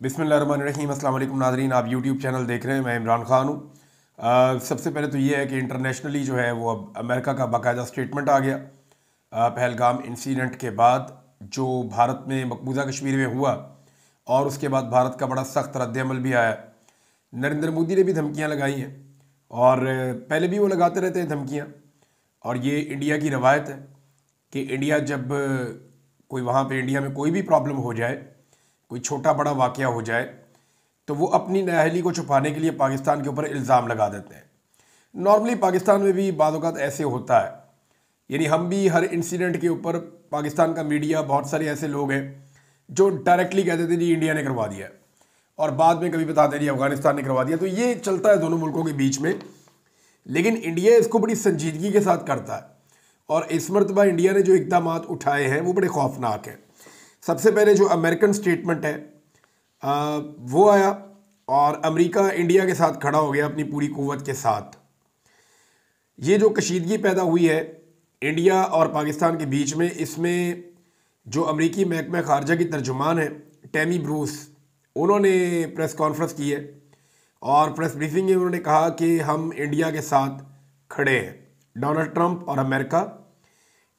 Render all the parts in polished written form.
बिस्मिल्लाहिर्रहमानिर्रहीम। अस्सलाम वालेकुम नाज़रीन, आप यूट्यूब चैनल देख रहे हैं। मैं इमरान ख़ान हूँ। सबसे पहले तो ये है कि इंटरनेशनली जो है वो अब अमेरिका का बाकायदा स्टेटमेंट आ गया पहलगाम इंसिडेंट के बाद, जो भारत में मकबूजा कश्मीर में हुआ, और उसके बाद भारत का बड़ा सख्त रद्द-ए-अमल भी आया। नरेंद्र मोदी ने भी धमकियाँ लगाई हैं और पहले भी वो लगाते रहते हैं धमकियाँ, और ये इंडिया की रवायत है कि इंडिया जब कोई वहाँ पे इंडिया में कोई भी प्रॉब्लम हो जाए, कोई छोटा बड़ा वाक़या हो जाए, तो वो अपनी नाअहली को छुपाने के लिए पाकिस्तान के ऊपर इल्ज़ाम लगा देते हैं। नॉर्मली पाकिस्तान में भी बाज़ औक़ात ऐसे होता है, यानी हम भी हर इंसिडेंट के ऊपर पाकिस्तान का मीडिया, बहुत सारे ऐसे लोग हैं जो डायरेक्टली कह देते हैं जी इंडिया ने करवा दिया है, और बाद में कभी बताते हैं जी अफ़गानिस्तान ने करवा दिया। तो ये चलता है दोनों मुल्कों के बीच में, लेकिन इंडिया इसको बड़ी संजीदगी के साथ करता है, और इस मरतबा इंडिया ने जो इक़दामात उठाए हैं वो बड़े खौफनाक हैं। सबसे पहले जो अमेरिकन स्टेटमेंट है वो आया, और अमेरिका इंडिया के साथ खड़ा हो गया अपनी पूरी क़ुव्वत के साथ। ये जो कशीदगी पैदा हुई है इंडिया और पाकिस्तान के बीच में, इसमें जो अमेरिकी महकमा ख़ारजा की तर्जुमान है टैमी ब्रूस, उन्होंने प्रेस कॉन्फ्रेंस की है और प्रेस ब्रीफिंग में उन्होंने कहा कि हम इंडिया के साथ खड़े हैं। डोनाल्ड ट्रंप और अमेरिका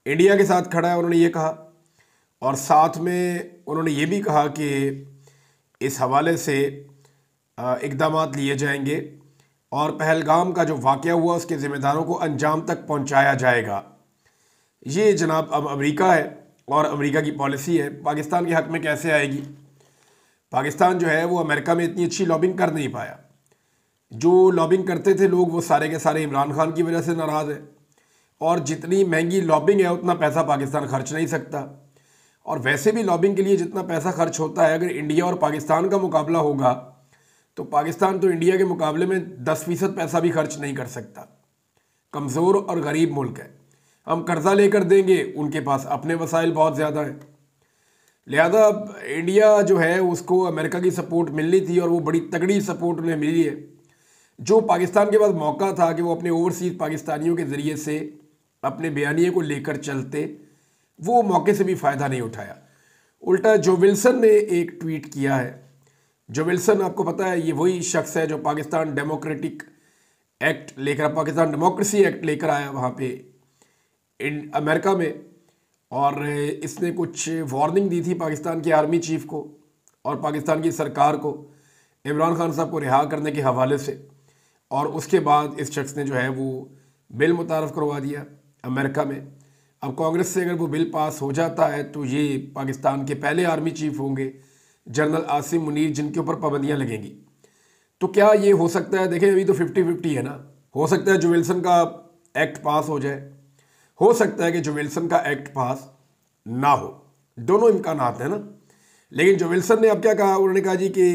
इंडिया के साथ खड़ा है, उन्होंने ये कहा। और साथ में उन्होंने ये भी कहा कि इस हवाले से इक़दामात लिए जाएंगे और पहलगाम का जो वाक़या हुआ उसके ज़िम्मेदारों को अंजाम तक पहुंचाया जाएगा। ये जनाब अब अमेरिका है और अमेरिका की पॉलिसी है। पाकिस्तान के हक़ में कैसे आएगी? पाकिस्तान जो है वो अमेरिका में इतनी अच्छी लॉबिंग कर नहीं पाया। जो लॉबिंग करते थे लोग वो सारे के सारे इमरान खान की वजह से नाराज़ है, और जितनी महंगी लॉबिंग है उतना पैसा पाकिस्तान खर्च नहीं सकता। और वैसे भी लॉबिंग के लिए जितना पैसा खर्च होता है, अगर इंडिया और पाकिस्तान का मुकाबला होगा तो पाकिस्तान तो इंडिया के मुकाबले में 10% पैसा भी खर्च नहीं कर सकता। कमज़ोर और गरीब मुल्क है। हम कर्ज़ा लेकर देंगे, उनके पास अपने वसाइल बहुत ज़्यादा हैं। लिहाजा इंडिया जो है उसको अमेरिका की सपोर्ट मिलनी थी, और वो बड़ी तगड़ी सपोर्ट उन्हें मिली है। जो पाकिस्तान के पास मौका था कि वो अपने ओवरसीज़ पाकिस्तानियों के ज़रिए से अपने बयानिए को लेकर चलते, वो मौके से भी फ़ायदा नहीं उठाया। उल्टा जो विल्सन ने एक ट्वीट किया है। जो विल्सन आपको पता है ये वही शख्स है जो पाकिस्तान डेमोक्रेटिक एक्ट लेकर, पाकिस्तान डेमोक्रेसी एक्ट लेकर आया वहाँ पे अमेरिका में, और इसने कुछ वार्निंग दी थी पाकिस्तान के आर्मी चीफ को और पाकिस्तान की सरकार को इमरान खान साहब को रिहा करने के हवाले से। और उसके बाद इस शख्स ने जो है वो बिल मुतारफ़ करवा दिया अमेरिका में। अब कांग्रेस से अगर वो बिल पास हो जाता है तो ये पाकिस्तान के पहले आर्मी चीफ होंगे, जनरल आसिम मुनीर, जिनके ऊपर पाबंदियां लगेंगी। तो क्या ये हो सकता है? देखें, अभी तो 50-50 है ना। हो सकता है जो विल्सन का एक्ट पास हो जाए, हो सकता है कि जो विल्सन का एक्ट पास ना हो, दोनों इम्कानात हैं ना। लेकिन जो विल्सन ने अब क्या कहा, उन्होंने कहा जी कि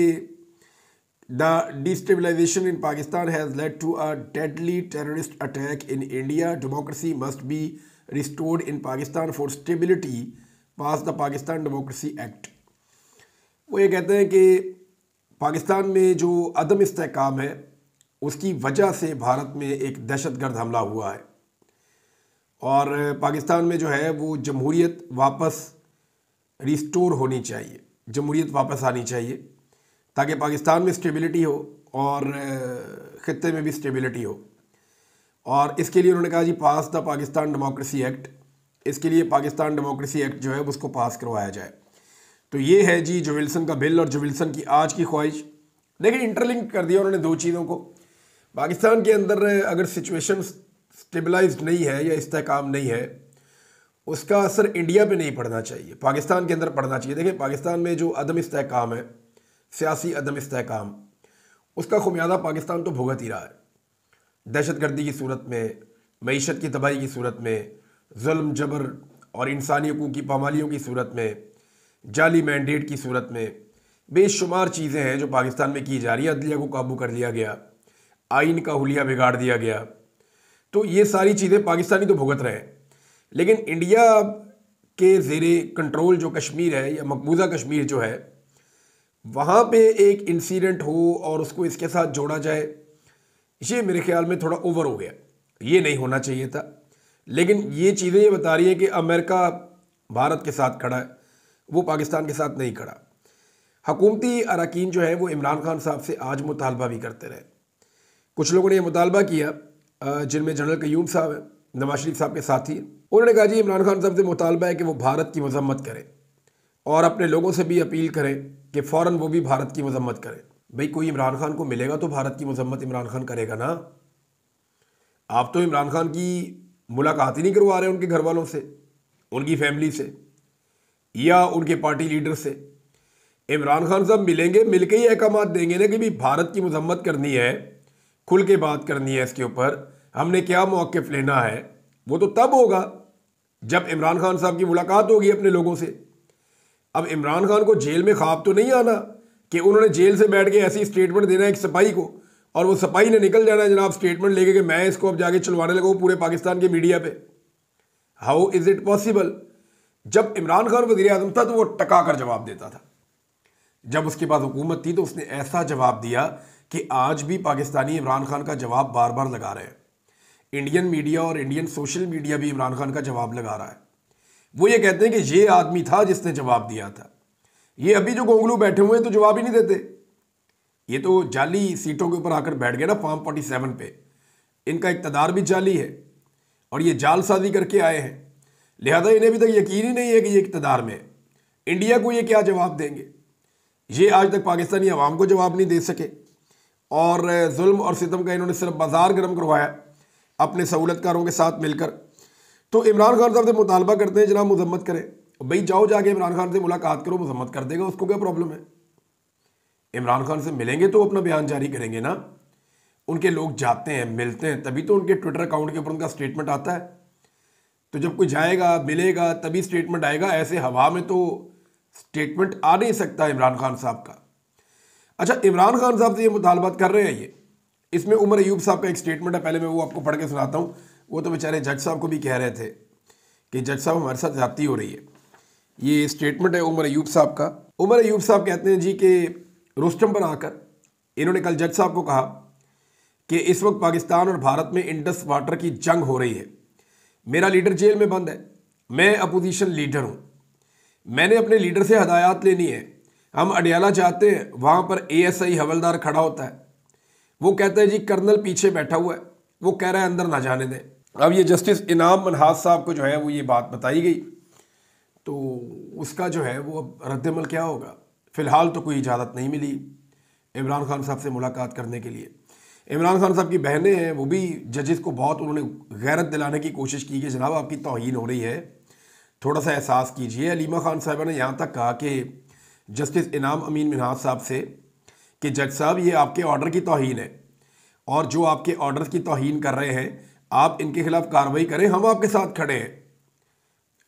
the destabilization in Pakistan has led to a deadly terrorist attack in India, democracy must be restored in Pakistan for stability, pass the Pakistan democracy act. वो ये कहते हैं कि पाकिस्तान में जो अदम इस्तेहकाम है उसकी वजह से भारत में एक दहशतगर्द हमला हुआ है, और पाकिस्तान में जो है वो जमहूरियत वापस रिस्टोर होनी चाहिए, जमहूरियत वापस आनी चाहिए, ताकि पाकिस्तान में स्टेबिलिटी हो और ख़ित्ते में भी स्टेबिलिटी हो। और इसके लिए उन्होंने कहा जी पास द पाकिस्तान डेमोक्रेसी एक्ट। इसके लिए पाकिस्तान डेमोक्रेसी एक्ट जो है उसको पास करवाया जाए। तो ये है जी जो विल्सन का बिल और जो विल्सन की आज की ख्वाहिश। लेकिन इंटरलिंक कर दिया उन्होंने दो चीज़ों को। पाकिस्तान के अंदर अगर सिचुएशन स्टेबलाइज्ड नहीं है या इस्तेहकाम नहीं है, उसका असर इंडिया पे नहीं पड़ना चाहिए, पाकिस्तान के अंदर पड़ना चाहिए। देखिए, पाकिस्तान में जो अदम इस्तेहकाम है, सियासी अदम इस्तेहकाम, उसका खुमियाजा पाकिस्तान तो भुगत ही रहा है। दहशतगर्दी की सूरत में, मईशत की तबाही की सूरत में, जुल्म जबर और इंसानी हकूक़ की पामालियों की सूरत में, जाली मैंडेट की सूरत में, बेशुमार चीज़ें हैं जो पाकिस्तान में की जा रही है। अदलिया को काबू कर लिया गया, आइन का हुलिया बिगाड़ दिया गया। तो ये सारी चीज़ें पाकिस्तानी तो भुगत रहे हैं। लेकिन इंडिया के ज़ेरे कंट्रोल जो कश्मीर है या मकबूजा कश्मीर जो है, वहाँ पे एक इंसिडेंट हो और उसको इसके साथ जोड़ा जाए, ये मेरे ख्याल में थोड़ा ओवर हो गया। ये नहीं होना चाहिए था। लेकिन ये चीज़ें ये बता रही हैं कि अमेरिका भारत के साथ खड़ा है, वो पाकिस्तान के साथ नहीं खड़ा। हुकूमती अरकान जो है वो इमरान खान साहब से आज मुतालबा भी करते रहे। कुछ लोगों ने यह मुतालबा किया, जिनमें जनरल कयूम साहब हैं, नवाज शरीफ साहब के साथी हैं। उन्होंने कहा जी इमरान खान साहब से मुतालबा है कि वो भारत की मजम्मत करें और अपने लोगों से भी अपील करें कि फ़ौरन वो भी भारत की मजम्मत करें। भाई कोई इमरान खान को मिलेगा तो भारत की मजम्मत इमरान खान करेगा ना। आप तो इमरान खान की मुलाकात ही नहीं करवा रहे उनके घर वालों से, उनकी फैमिली से या उनके पार्टी लीडर से। इमरान खान साहब मिलेंगे, मिलके ही अहकाम देंगे ना कि भाई भारत की मजम्मत करनी है, खुल के बात करनी है इसके ऊपर, हमने क्या मौक़िफ़ लेना है। वो तो तब होगा जब इमरान खान साहब की मुलाकात होगी अपने लोगों से। अब इमरान खान को जेल में ख्वाब तो नहीं आना कि उन्होंने जेल से बैठ के ऐसी स्टेटमेंट देना है एक सिपाही को और वो सिपाही ने निकल जाना है जनाब स्टेटमेंट लेके कि मैं इसको अब जाके चलवाने लगा पूरे पाकिस्तान के मीडिया पे। How is it possible? जब इमरान खान वज़ीर आज़म था तो वो टका कर जवाब देता था। जब उसके बाद हुकूमत थी तो उसने ऐसा जवाब दिया कि आज भी पाकिस्तानी इमरान खान का जवाब बार बार लगा रहे हैं। इंडियन मीडिया और इंडियन सोशल मीडिया भी इमरान खान का जवाब लगा रहा है। वो ये कहते हैं कि ये आदमी था जिसने जवाब दिया था। ये अभी जो गोंगलू बैठे हुए हैं तो जवाब ही नहीं देते। ये तो जाली सीटों के ऊपर आकर बैठ गए ना फॉर्म 47 पे। इनका इक़्तिदार भी जाली है और ये जालसाजी करके आए हैं, लिहाजा इन्हें अभी तक यकीन ही नहीं है कि ये इक़्तिदार में है। इंडिया को ये क्या जवाब देंगे? ये आज तक पाकिस्तानी अवाम को जवाब नहीं दे सके और जुल्म और सितम का इन्होंने सिर्फ बाजार गर्म करवाया अपने सहूलतकारों के साथ मिलकर। तो इमरान खान साहब से मुतालबा करते हैं जनाब मजम्मत करें। भाई जाओ जाके इमरान खान से मुलाकात करो, मजम्मत कर देगा, उसको क्या प्रॉब्लम है? इमरान खान से मिलेंगे तो अपना बयान जारी करेंगे ना। उनके लोग जाते हैं, मिलते हैं, तभी तो उनके ट्विटर अकाउंट के ऊपर उनका स्टेटमेंट आता है। तो जब कोई जाएगा, मिलेगा, तभी स्टेटमेंट आएगा। ऐसे हवा में तो स्टेटमेंट आ नहीं सकता इमरान खान साहब का। अच्छा, इमरान खान साहब से ये मुतालबात कर रहे हैं ये, इसमें उमर अयूब साहब का एक स्टेटमेंट है, पहले मैं वो आपको पढ़ के सुनाता हूँ। वो तो बेचारे जज साहब को भी कह रहे थे कि जज साहब हमारे साथ ज़्यादती हो रही है। ये स्टेटमेंट है उमर अयूब साहब का। उमर अयूब साहब कहते हैं जी कि रुस्तम पर आकर इन्होंने कल जज साहब को कहा कि इस वक्त पाकिस्तान और भारत में इंडस वाटर की जंग हो रही है। मेरा लीडर जेल में बंद है, मैं अपोजिशन लीडर हूँ, मैंने अपने लीडर से हदायत लेनी है। हम अडियाला जाते हैं, वहाँ पर ASI हवलदार खड़ा होता है, वो कहता है जी कर्नल पीछे बैठा हुआ है, वो कह रहा है अंदर ना जाने दें। अब ये जस्टिस इनाम मनहास साहब को जो है वो ये बात बताई गई, तो उसका जो है वो अब रद्दमल क्या होगा। फ़िलहाल तो कोई इजाज़त नहीं मिली इमरान खान साहब से मुलाकात करने के लिए। इमरान खान साहब की बहनें हैं, वो भी जजेस को बहुत उन्होंने गैरत दिलाने की कोशिश की कि जनाब आपकी तौहीन हो रही है, थोड़ा सा एहसास कीजिए। अलीमा खान साहबा ने यहाँ तक कहा कि जस्टिस इनाम अमीन मिनहाज साहब से कि जज साहब ये आपके ऑर्डर की तौहीन है और जो आपके ऑर्डर की तौहीन कर रहे हैं आप इनके खिलाफ कार्रवाई करें, हम आपके साथ खड़े हैं।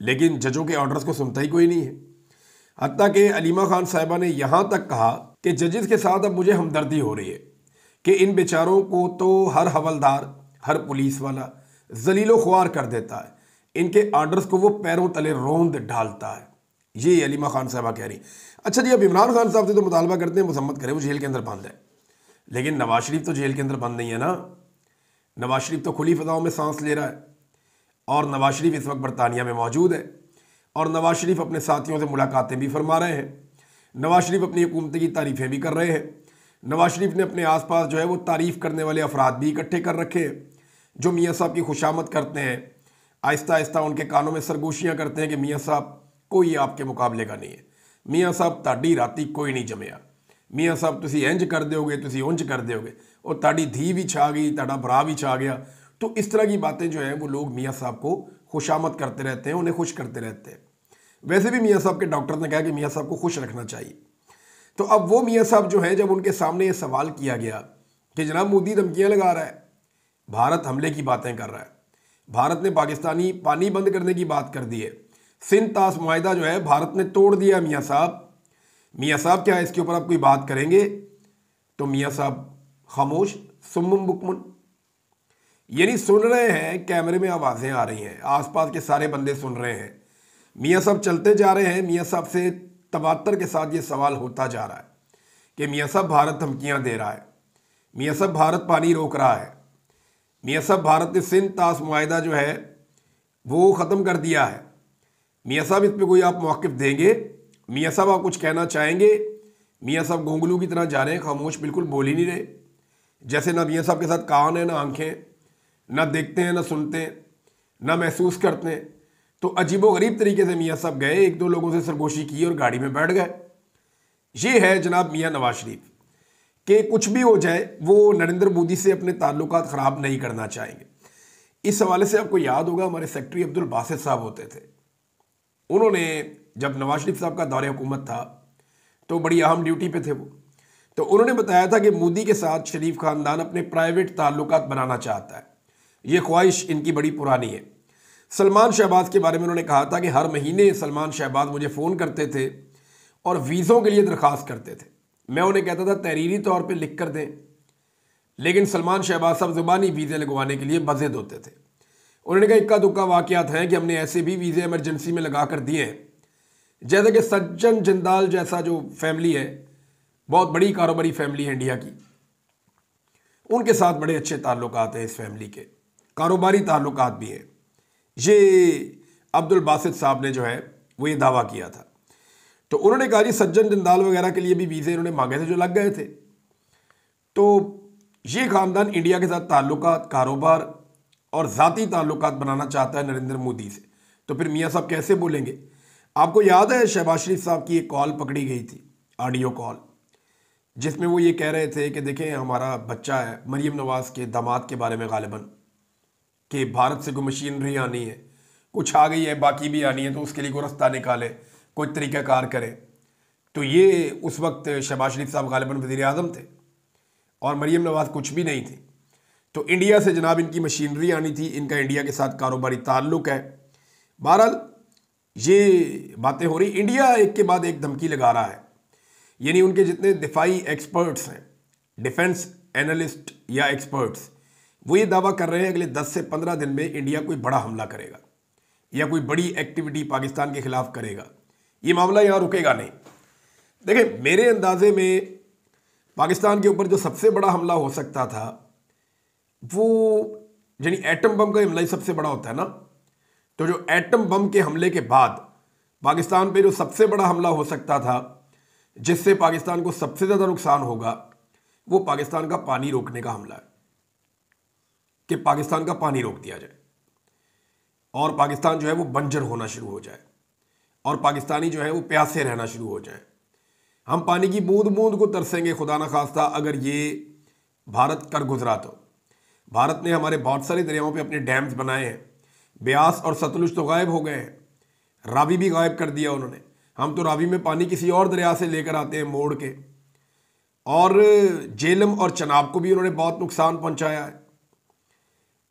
लेकिन जजों के ऑर्डर्स को सुनता ही कोई नहीं है। हत्ता कि अलीमा खान साहिबा ने यहाँ तक कहा कि जजेस के साथ अब मुझे हमदर्दी हो रही है कि इन बेचारों को तो हर हवलदार, हर पुलिस वाला जलीलो ख्वार कर देता है, इनके ऑर्डर्स को वो पैरों तले रोंद डालता है। ये अलीमा खान साहिबा कह रही। अच्छा जी, अब इमरान खान साहब से तो मुतालबा करते हैं मजम्मत करें, वो जेल के अंदर बंद है, लेकिन नवाज शरीफ तो जेल के अंदर बंद नहीं है ना। नवाज शरीफ तो खुली फ़ज़ाओं में सांस ले रहा है और नवाज शरीफ इस वक्त बरतानिया में मौजूद है और नवाज शरीफ अपने साथियों से मुलाकातें भी फरमा रहे हैं। नवाज शरीफ अपनी हुकूमत की तारीफ़ें भी कर रहे हैं। नवाज शरीफ ने अपने आसपास जो है वो तारीफ़ करने वाले अफराद भी इकट्ठे कर रखे हैं जो मियाँ साहब की खुशामद करते हैं, आहिस्ता आहिस्ता उनके कानों में सरगोशियाँ करते हैं कि मियाँ साहब कोई आपके मुकाबले का नहीं है, मियाँ साहब ताड़ी राती कोई नहीं जमया, मियाँ साहब तुसी इंज कर दोगे, तुसी उंज कर दोगे, और ताड़ी धी भी छा गई, ताड़ा भरा भी छा गया। तो इस तरह की बातें जो हैं वो लोग मियाँ साहब को खुशामद करते रहते हैं, उन्हें खुश करते रहते हैं। वैसे भी मियाँ साहब के डॉक्टर ने कहा कि मियाँ साहब को खुश रखना चाहिए। तो अब वो मियाँ साहब जो हैं, जब उनके सामने ये सवाल किया गया कि जनाब मोदी धमकियाँ लगा रहा है, भारत हमले की बातें कर रहा है, भारत ने पाकिस्तानी पानी बंद करने की बात कर दी है, सिंध ताश मुआहिदा जो है भारत ने तोड़ दिया, मियाँ साहब क्या इसके ऊपर आप कोई बात करेंगे? तो मियाँ साहब खामोश, सुम्मुम बुकमुन, यानी सुन रहे हैं, कैमरे में आवाज़ें आ रही हैं, आसपास के सारे बंदे सुन रहे हैं, मियाँ साहब चलते जा रहे हैं। मियाँ साहब से तवातर के साथ ये सवाल होता जा रहा है कि मियाँ साहब भारत धमकियाँ दे रहा है, मियाँ साहब भारत पानी रोक रहा है, मियाँ साहब भारत ने सिंध ताश मुआहिदा जो है वो ख़त्म कर दिया है, मियाँ साहब इस पर कोई आप मौक़िफ़ देंगे? मियाँ साहब आप कुछ कहना चाहेंगे? मियाँ साहब गोंगलू की तरह जा रहे हैं, खामोश, बिल्कुल बोल ही नहीं रहे, जैसे ना मियाँ साहब के साथ कान है ना आंखें, ना देखते हैं ना सुनते हैं ना महसूस करते हैं। तो अजीबोगरीब तरीके से मियाँ साहब गए, एक दो लोगों से सरगोशी की और गाड़ी में बैठ गए। ये है जनाब मियाँ नवाज शरीफ कि कुछ भी हो जाए वो नरेंद्र मोदी से अपने ताल्लुकात ख़राब नहीं करना चाहेंगे। इस हवाले से आपको याद होगा हमारे सेक्रेटरी अब्दुल बासित साहब होते थे, उन्होंने जब नवाज शरीफ साहब का दौरे हुकूमत था तो बड़ी अहम ड्यूटी पे थे वो, तो उन्होंने बताया था कि मोदी के साथ शरीफ खानदान अपने प्राइवेट ताल्लुकात बनाना चाहता है, ये ख्वाहिश इनकी बड़ी पुरानी है। सलमान शहबाज के बारे में उन्होंने कहा था कि हर महीने सलमान शहबाज मुझे फ़ोन करते थे और वीज़ों के लिए दरख्वास्त करते थे, मैं उन्हें कहता था तहरीरी तौर पे लिख कर दें, लेकिन सलमान शहबाज साहब ज़ुबानी वीज़े लगवाने के लिए बज़िद होते थे। उन्होंने कहा इक्का दुक्का वाक़यात हैं कि हमने ऐसे भी वीज़े इमरजेंसी में लगा कर दिए हैं, जैसे कि सज्जन जिंदाल जैसा जो फैमिली है, बहुत बड़ी कारोबारी फैमिली है इंडिया की, उनके साथ बड़े अच्छे ताल्लुकात हैं, इस फैमिली के कारोबारी ताल्लुकात भी हैं। ये अब्दुल बासित साहब ने जो है वो ये दावा किया था। तो उन्होंने कहा जी सज्जन जिंदाल वगैरह के लिए भी वीज़े इन्होंने मांगे थे जो लग गए थे। तो ये ख़ानदान इंडिया के साथ ताल्लुकात, कारोबार और ज़ाती ताल्लुकात बनाना चाहता है नरेंद्र मोदी से, तो फिर मियाँ साहब कैसे बोलेंगे? आपको याद है शहबाज शरीफ साहब की एक कॉल पकड़ी गई थी, ऑडियो कॉल, जिसमें वो ये कह रहे थे कि देखें हमारा बच्चा है मरीम नवाज़ के दामाद के बारे में गालिबन, कि भारत से कोई मशीनरी आनी है, कुछ आ गई है बाकी भी आनी है, तो उसके लिए कोई रास्ता निकाले, कोई तरीक़ाकार करे। तो ये उस वक्त शहबाज शरीफ साहब गालिबन वज़ीर आज़म थे और मरीम नवाज़ कुछ भी नहीं थी। तो इंडिया से जनाब इनकी मशीनरी आनी थी, इनका इंडिया के साथ कारोबारी ताल्लुक़ है। बहरहाल ये बातें हो रही, इंडिया एक के बाद एक धमकी लगा रहा है, यानी उनके जितने दिफाई एक्सपर्ट्स हैं, डिफेंस एनालिस्ट या एक्सपर्ट्स, वो ये दावा कर रहे हैं अगले 10 से 15 दिन में इंडिया कोई बड़ा हमला करेगा या कोई बड़ी एक्टिविटी पाकिस्तान के खिलाफ करेगा, ये मामला यहाँ रुकेगा नहीं। देखिए मेरे अंदाजे में पाकिस्तान के ऊपर जो सबसे बड़ा हमला हो सकता था वो, यानी एटम बम का हमला ही सबसे बड़ा होता है ना, तो जो एटम बम के हमले के बाद पाकिस्तान पे जो सबसे बड़ा हमला हो सकता था जिससे पाकिस्तान को सबसे ज़्यादा नुकसान होगा, वो पाकिस्तान का पानी रोकने का हमला है, कि पाकिस्तान का पानी रोक दिया जाए और पाकिस्तान जो है वो बंजर होना शुरू हो जाए और पाकिस्तानी जो है वो प्यासे रहना शुरू हो जाए। हम पानी की बूंद बूंद को तरसेंगे खुदा न खास्ता अगर ये भारत कर गुजरा। तो भारत ने हमारे बहुत सारे दरियाओं पे अपने डैम्स बनाए हैं, ब्यास और सतलुज तो गायब हो गए हैं, रावी भी गायब कर दिया उन्होंने। हम तो रावी में पानी किसी और दरिया से लेकर आते हैं मोड़ के, और झेलम और चनाब को भी उन्होंने बहुत नुकसान पहुंचाया है।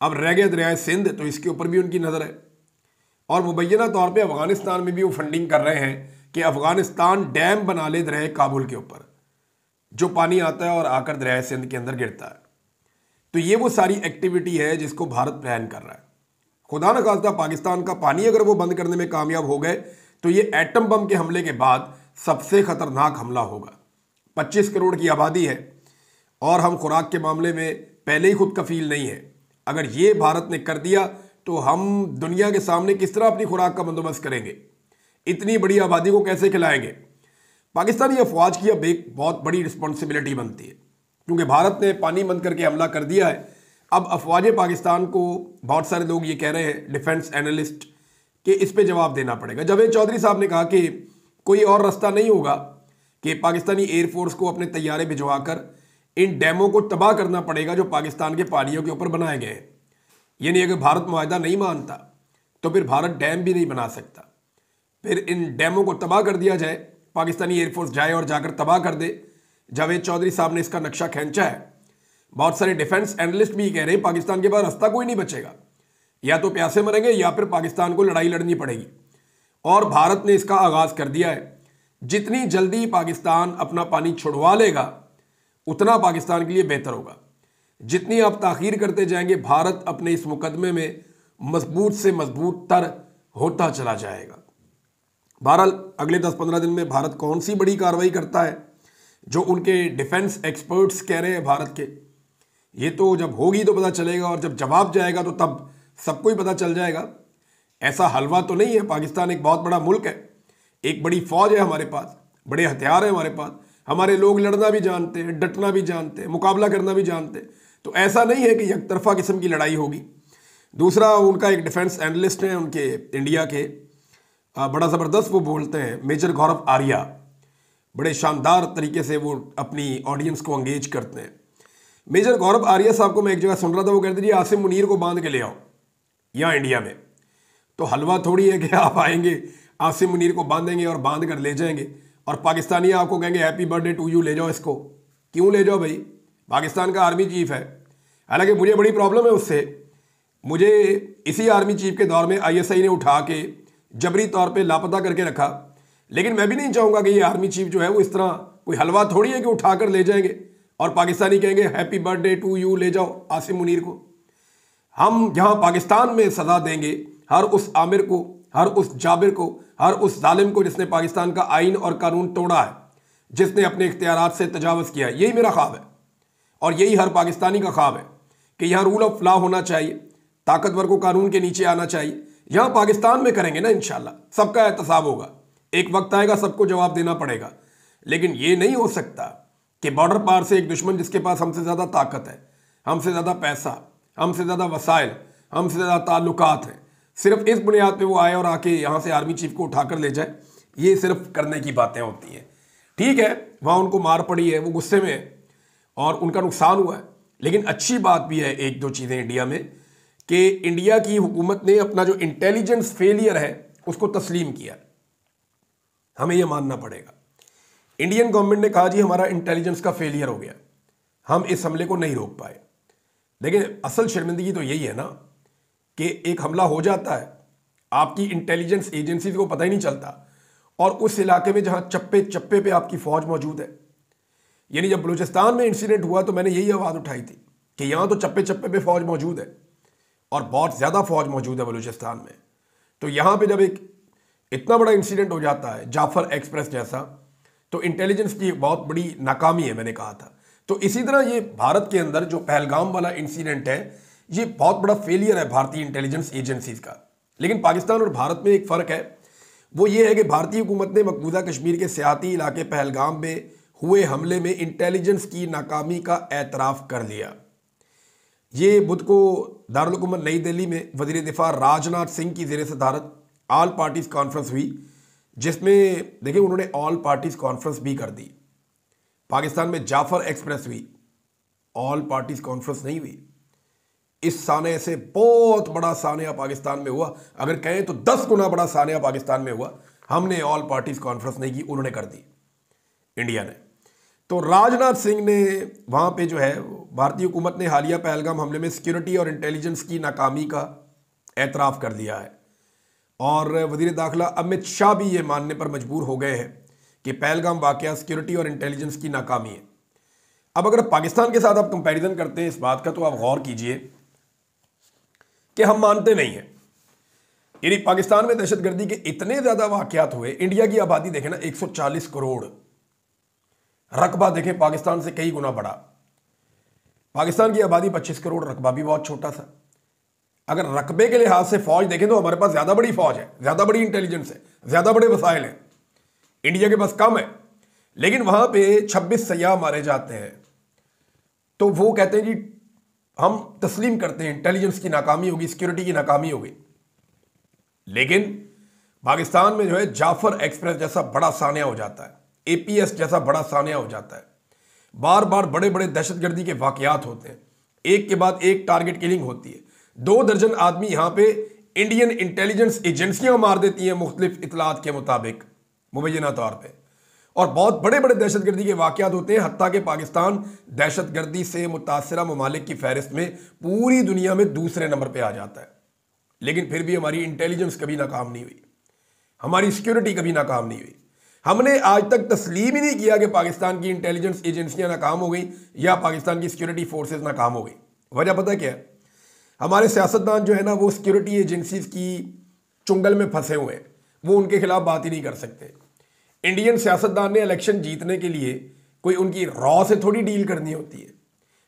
अब रह गया दरियाए सिंध, तो इसके ऊपर भी उनकी नज़र है, और मुबैना तौर पे अफ़गानिस्तान में भी वो फंडिंग कर रहे हैं कि अफ़गानिस्तान डैम बना ले दरियाए काबुल के ऊपर, जो पानी आता है और आकर दरियाए सिंध के अंदर गिरता है। तो ये वो सारी एक्टिविटी है जिसको भारत प्लान कर रहा है। खुदा न खास्ता पाकिस्तान का पानी अगर वो बंद करने में कामयाब हो गए तो ये एटम बम के हमले के बाद सबसे ख़तरनाक हमला होगा। 25 करोड़ की आबादी है और हम खुराक के मामले में पहले ही खुद कफील नहीं है। अगर ये भारत ने कर दिया तो हम दुनिया के सामने किस तरह अपनी खुराक का बंदोबस्त करेंगे, इतनी बड़ी आबादी को कैसे खिलाएंगे? पाकिस्तानी अफवाज की अब एक बहुत बड़ी रिस्पॉन्सिबिलिटी बनती है, क्योंकि भारत ने पानी बंद करके हमला कर दिया है। अब अफवाज पाकिस्तान को बहुत सारे लोग ये कह रहे हैं, डिफेंस एनालिस्ट, कि इस पे जवाब देना पड़ेगा। जावेद चौधरी साहब ने कहा कि कोई और रास्ता नहीं होगा कि पाकिस्तानी एयरफोर्स को अपने तैयारे भिजवाकर इन डैमों को तबाह करना पड़ेगा जो पाकिस्तान के पानियों के ऊपर बनाए गए हैं। यानी अगर भारत मुआहदा नहीं मानता तो फिर भारत डैम भी नहीं बना सकता, फिर इन डैमों को तबाह कर दिया जाए, पाकिस्तानी एयरफोर्स जाए और जाकर तबाह कर दे। जावेद चौधरी साहब ने इसका नक्शा खींचा है। बहुत सारे डिफेंस एनालिस्ट भी कह रहे हैं पाकिस्तान के पास रास्ता कोई नहीं बचेगा, या तो प्यासे मरेंगे या फिर पाकिस्तान को लड़ाई लड़नी पड़ेगी। और भारत ने इसका आगाज़ कर दिया है। जितनी जल्दी पाकिस्तान अपना पानी छुड़वा लेगा उतना पाकिस्तान के लिए बेहतर होगा। जितनी आप ताख़ीर करते जाएंगे भारत अपने इस मुकदमे में मजबूत से मजबूत तर होता चला जाएगा। बहरहाल अगले 10-15 दिन में भारत कौन सी बड़ी कार्रवाई करता है जो उनके डिफेंस एक्सपर्ट्स कह रहे हैं भारत के, ये तो जब होगी तो पता चलेगा, और जब जवाब जाएगा तो तब सबको ही पता चल जाएगा। ऐसा हलवा तो नहीं है। पाकिस्तान एक बहुत बड़ा मुल्क है, एक बड़ी फौज है हमारे पास, बड़े हथियार हैं हमारे पास, हमारे लोग लड़ना भी जानते हैं, डटना भी जानते हैं, मुकाबला करना भी जानते हैं। तो ऐसा नहीं है कि एक तरफा किस्म की लड़ाई होगी। दूसरा, उनका एक डिफेंस एनालिस्ट है उनके इंडिया के, बड़ा ज़बरदस्त वो बोलते हैं, मेजर गौरव आर्या। बड़े शानदार तरीके से वो अपनी ऑडियंस को एंगेज करते हैं। मेजर गौरव आर्या साहब को मैं एक जगह सुन रहा था, वो कहते जी आसिम मुनीर को बांध के ले आओ यहाँ इंडिया में। तो हलवा थोड़ी है कि आप आएंगे, आसिम मुनीर को बांधेंगे और बांध कर ले जाएंगे और पाकिस्तानी आपको कहेंगे हैप्पी बर्थडे टू यू, ले जाओ इसको। क्यों ले जाओ भाई, पाकिस्तान का आर्मी चीफ है। हालांकि मुझे बड़ी प्रॉब्लम है उससे, मुझे इसी आर्मी चीफ के दौर में आईएसआई ने उठा के जबरी तौर पे लापता करके रखा। लेकिन मैं भी नहीं चाहूँगा कि ये आर्मी चीफ जो है वो इस तरह, कोई हलवा थोड़ी है कि उठा कर ले जाएंगे और पाकिस्तानी कहेंगे हैप्पी बर्थडे टू यू, ले जाओ आसिम मुनीर को। हम यहाँ पाकिस्तान में सज़ा देंगे हर उस आमिर को, हर उस जाबिर को, हर उस जालिम को जिसने पाकिस्तान का आइन और कानून तोड़ा है, जिसने अपने इख्तियारात से तजावज़ किया है। यही मेरा ख्वाब है और यही हर पाकिस्तानी का ख्वाब है कि यहाँ रूल ऑफ लॉ होना चाहिए, ताकतवर को कानून के नीचे आना चाहिए। यहाँ पाकिस्तान में करेंगे ना इंशाल्लाह, सबका एहतसाब होगा, एक वक्त आएगा सबको जवाब देना पड़ेगा। लेकिन ये नहीं हो सकता कि बॉर्डर पार से एक दुश्मन जिसके पास हमसे ज़्यादा ताकत है, हमसे ज़्यादा पैसा, हमसे ज़्यादा वसाइल, हमसे ज़्यादा ताल्लुकात हैं, सिर्फ इस बुनियाद पे वो आए और आके यहाँ से आर्मी चीफ को उठाकर ले जाए। ये सिर्फ करने की बातें होती हैं। ठीक है, वहाँ उनको मार पड़ी है, वो गुस्से में है और उनका नुकसान हुआ है। लेकिन अच्छी बात भी है एक दो चीज़ें इंडिया में, कि इंडिया की हुकूमत ने अपना जो इंटेलिजेंस फेलियर है उसको तस्लीम किया। हमें यह मानना पड़ेगा। इंडियन गवर्नमेंट ने कहा जी हमारा इंटेलिजेंस का फेलियर हो गया, हम इस हमले को नहीं रोक पाए। देखिए, असल शर्मिंदगी तो यही है ना कि एक हमला हो जाता है, आपकी इंटेलिजेंस एजेंसीज को पता ही नहीं चलता, और उस इलाके में जहां चप्पे चप्पे पे आपकी फौज मौजूद है। यानी जब बलूचिस्तान में इंसिडेंट हुआ तो मैंने यही आवाज़ उठाई थी कि यहाँ तो चप्पे चप्पे पे फौज मौजूद है और बहुत ज़्यादा फौज मौजूद है बलूचिस्तान में। तो यहाँ पे जब एक इतना बड़ा इंसिडेंट हो जाता है जाफर एक्सप्रेस जैसा, तो इंटेलिजेंस की बहुत बड़ी नाकामी है, मैंने कहा था। तो इसी तरह ये भारत के अंदर जो पहलगाम वाला इंसिडेंट है, ये बहुत बड़ा फेलियर है भारतीय इंटेलिजेंस एजेंसीज का। लेकिन पाकिस्तान और भारत में एक फ़र्क है, वो ये है कि भारतीय हुकूमत ने मकबूजा कश्मीर के सियाती इलाके पहलगाम में हुए हमले में इंटेलिजेंस की नाकामी का एतराफ़ कर लिया। ये बुध को दारुल हुकूमत नई दिल्ली में वज़ीर दिफा राजनाथ सिंह की ज़ेर सदारत ऑल पार्टीज़ कॉन्फ्रेंस हुई, जिसमें देखिए उन्होंने ऑल पार्टीज़ कॉन्फ्रेंस भी कर दी। पाकिस्तान में जाफर एक्सप्रेस हुई, ऑल पार्टीज़ कॉन्फ्रेंस नहीं हुई। इस साने से बहुत बड़ा सानिया पाकिस्तान में हुआ, अगर कहें तो 10 गुना बड़ा सानिया पाकिस्तान में हुआ। हमने ऑल पार्टीज़ कॉन्फ्रेंस नहीं की, उन्होंने कर दी इंडिया ने। तो राजनाथ सिंह ने वहाँ पे जो है, भारतीय हुकूमत ने हालिया पहलगाम हमले में सिक्योरिटी और इंटेलिजेंस की नाकामी का एतराफ़ कर लिया है। और वज़ीर दाखिला अमित शाह भी ये मानने पर मजबूर हो गए हैं कि पहलगाम वाक़या सिक्योरिटी और इंटेलिजेंस की नाकामी है। अब अगर पाकिस्तान के साथ आप कंपैरिजन करते हैं इस बात का, तो आप गौर कीजिए कि हम मानते नहीं हैं। यानी पाकिस्तान में दहशतगर्दी के इतने ज़्यादा वाक़यात हुए। इंडिया की आबादी देखें ना, 140 करोड़, रकबा देखें पाकिस्तान से कई गुना बड़ा। पाकिस्तान की आबादी 25 करोड़, रकबा भी बहुत छोटा सा। अगर रकबे के लिहाज से फौज देखें तो हमारे पास ज़्यादा बड़ी फौज है, ज़्यादा बड़ी इंटेलिजेंस है, ज़्यादा बड़े वसाइल हैं। इंडिया के पास कम है। लेकिन वहाँ पे 26 सयाह मारे जाते हैं, तो वो कहते हैं जी हम तस्लीम करते हैं इंटेलिजेंस की नाकामी होगी, सिक्योरिटी की नाकामी होगी। लेकिन पाकिस्तान में जो है जाफर एक्सप्रेस जैसा बड़ा सानिया हो जाता है, एपीएस जैसा बड़ा सानिया हो जाता है। बार बार बड़े बड़े दहशतगर्दी के वाकयात होते हैं, एक के बाद एक टारगेट किलिंग होती है। 2 दर्जन आदमी यहाँ पे इंडियन इंटेलिजेंस एजेंसियां मार देती हैं मुख्तलिफ इतलात के मुताबिक मुबैना तौर पर। और बहुत बड़े बड़े दहशतगर्दी के वाकयात होते हैं, हत्ता कि पाकिस्तान दहशतगर्दी से मुतासरा ममालिक की फहरिस्त में पूरी दुनिया में दूसरे नंबर पे आ जाता है। लेकिन फिर भी हमारी इंटेलिजेंस कभी नाकाम नहीं हुई, हमारी सिक्योरिटी कभी नाकाम नहीं हुई। हमने आज तक तस्लीम ही नहीं किया कि पाकिस्तान की इंटेलिजेंस एजेंसियां नाकाम हो गई या पाकिस्तान की सिक्योरिटी फोर्सेज नाकाम हो गई। वजह पता क्या है? हमारे सियासतदान जो है ना, वो सिक्योरिटी एजेंसीज की चुंगल में फंसे हुए हैं, वो उनके खिलाफ बात ही नहीं कर सकते। इंडियन सियासतदान ने इलेक्शन जीतने के लिए कोई उनकी रॉ से थोड़ी डील करनी होती है,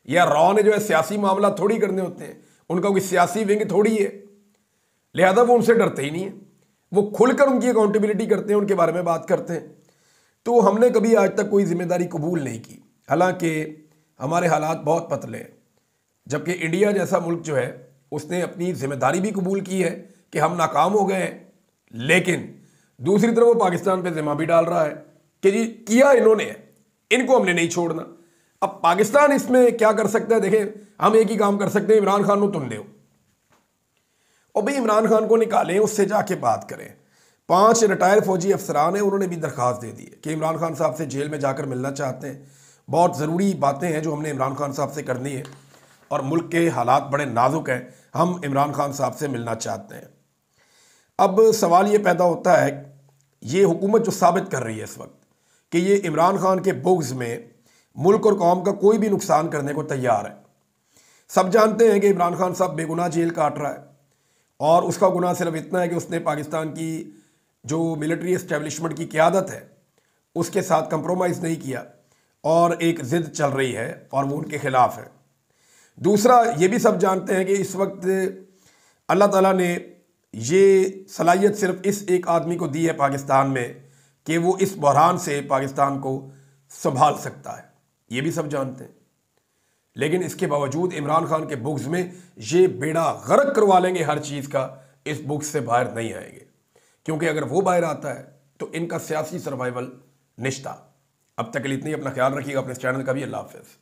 या रॉ ने जो है सियासी मामला थोड़ी करने होते हैं, उनका कोई सियासी विंग थोड़ी है। लिहाजा वो उनसे डरते ही नहीं है, वो खुलकर उनकी अकाउंटेबिलिटी करते हैं, उनके बारे में बात करते हैं। तो हमने कभी आज तक कोई जिम्मेदारी कबूल नहीं की, हालांकि हमारे हालात बहुत पतले हैं। जबकि इंडिया जैसा मुल्क जो है उसने अपनी जिम्मेदारी भी कबूल की है कि हम नाकाम हो गए हैं, लेकिन दूसरी तरफ वो पाकिस्तान पे जिम्मा भी डाल रहा है कि जी किया इन्होंने है, इनको हमने नहीं छोड़ना। अब पाकिस्तान इसमें क्या कर सकता है? देखें, हम एक ही काम कर सकते हैं, इमरान खान को तुम दो और भाई इमरान खान को निकालें, उससे जाके बात करें। 5 रिटायर फौजी अफसरान हैं, उन्होंने भी दरख्वास्त दे दी है कि इमरान खान साहब से जेल में जाकर मिलना चाहते हैं। बहुत ज़रूरी बातें हैं जो हमने इमरान खान साहब से करनी है और मुल्क के हालात बड़े नाजुक हैं, हम इमरान खान साहब से मिलना चाहते हैं। अब सवाल ये पैदा होता है, ये हुकूमत जो साबित कर रही है इस वक्त कि ये इमरान खान के बुग़्ज़ में मुल्क और कौम का कोई भी नुकसान करने को तैयार है। सब जानते हैं कि इमरान खान साहब बेगुनाह जेल काट रहा है और उसका गुनाह सिर्फ इतना है कि उसने पाकिस्तान की जो मिलिट्री इस्टेब्लिशमेंट की क़यादत है उसके साथ कंप्रोमाइज़ नहीं किया और एक ज़िद चल रही है और वो उनके ख़िलाफ़ है। दूसरा ये भी सब जानते हैं कि इस वक्त अल्लाह ताला ने ये सलाहियत सिर्फ इस एक आदमी को दी है पाकिस्तान में कि वो इस बहरान से पाकिस्तान को संभाल सकता है, ये भी सब जानते हैं। लेकिन इसके बावजूद इमरान खान के बुग़्ज़ में ये बेड़ा गर्क करवा लेंगे हर चीज़ का, इस बुग़्ज़ से बाहर नहीं आएंगे, क्योंकि अगर वो बाहर आता है तो इनका सियासी सर्वाइवल निश्ता। अब तक के लिए इतनी, अपना ख्याल रखिएगा, अपने चैनल का भी। अल्लाह हाफ़िज़।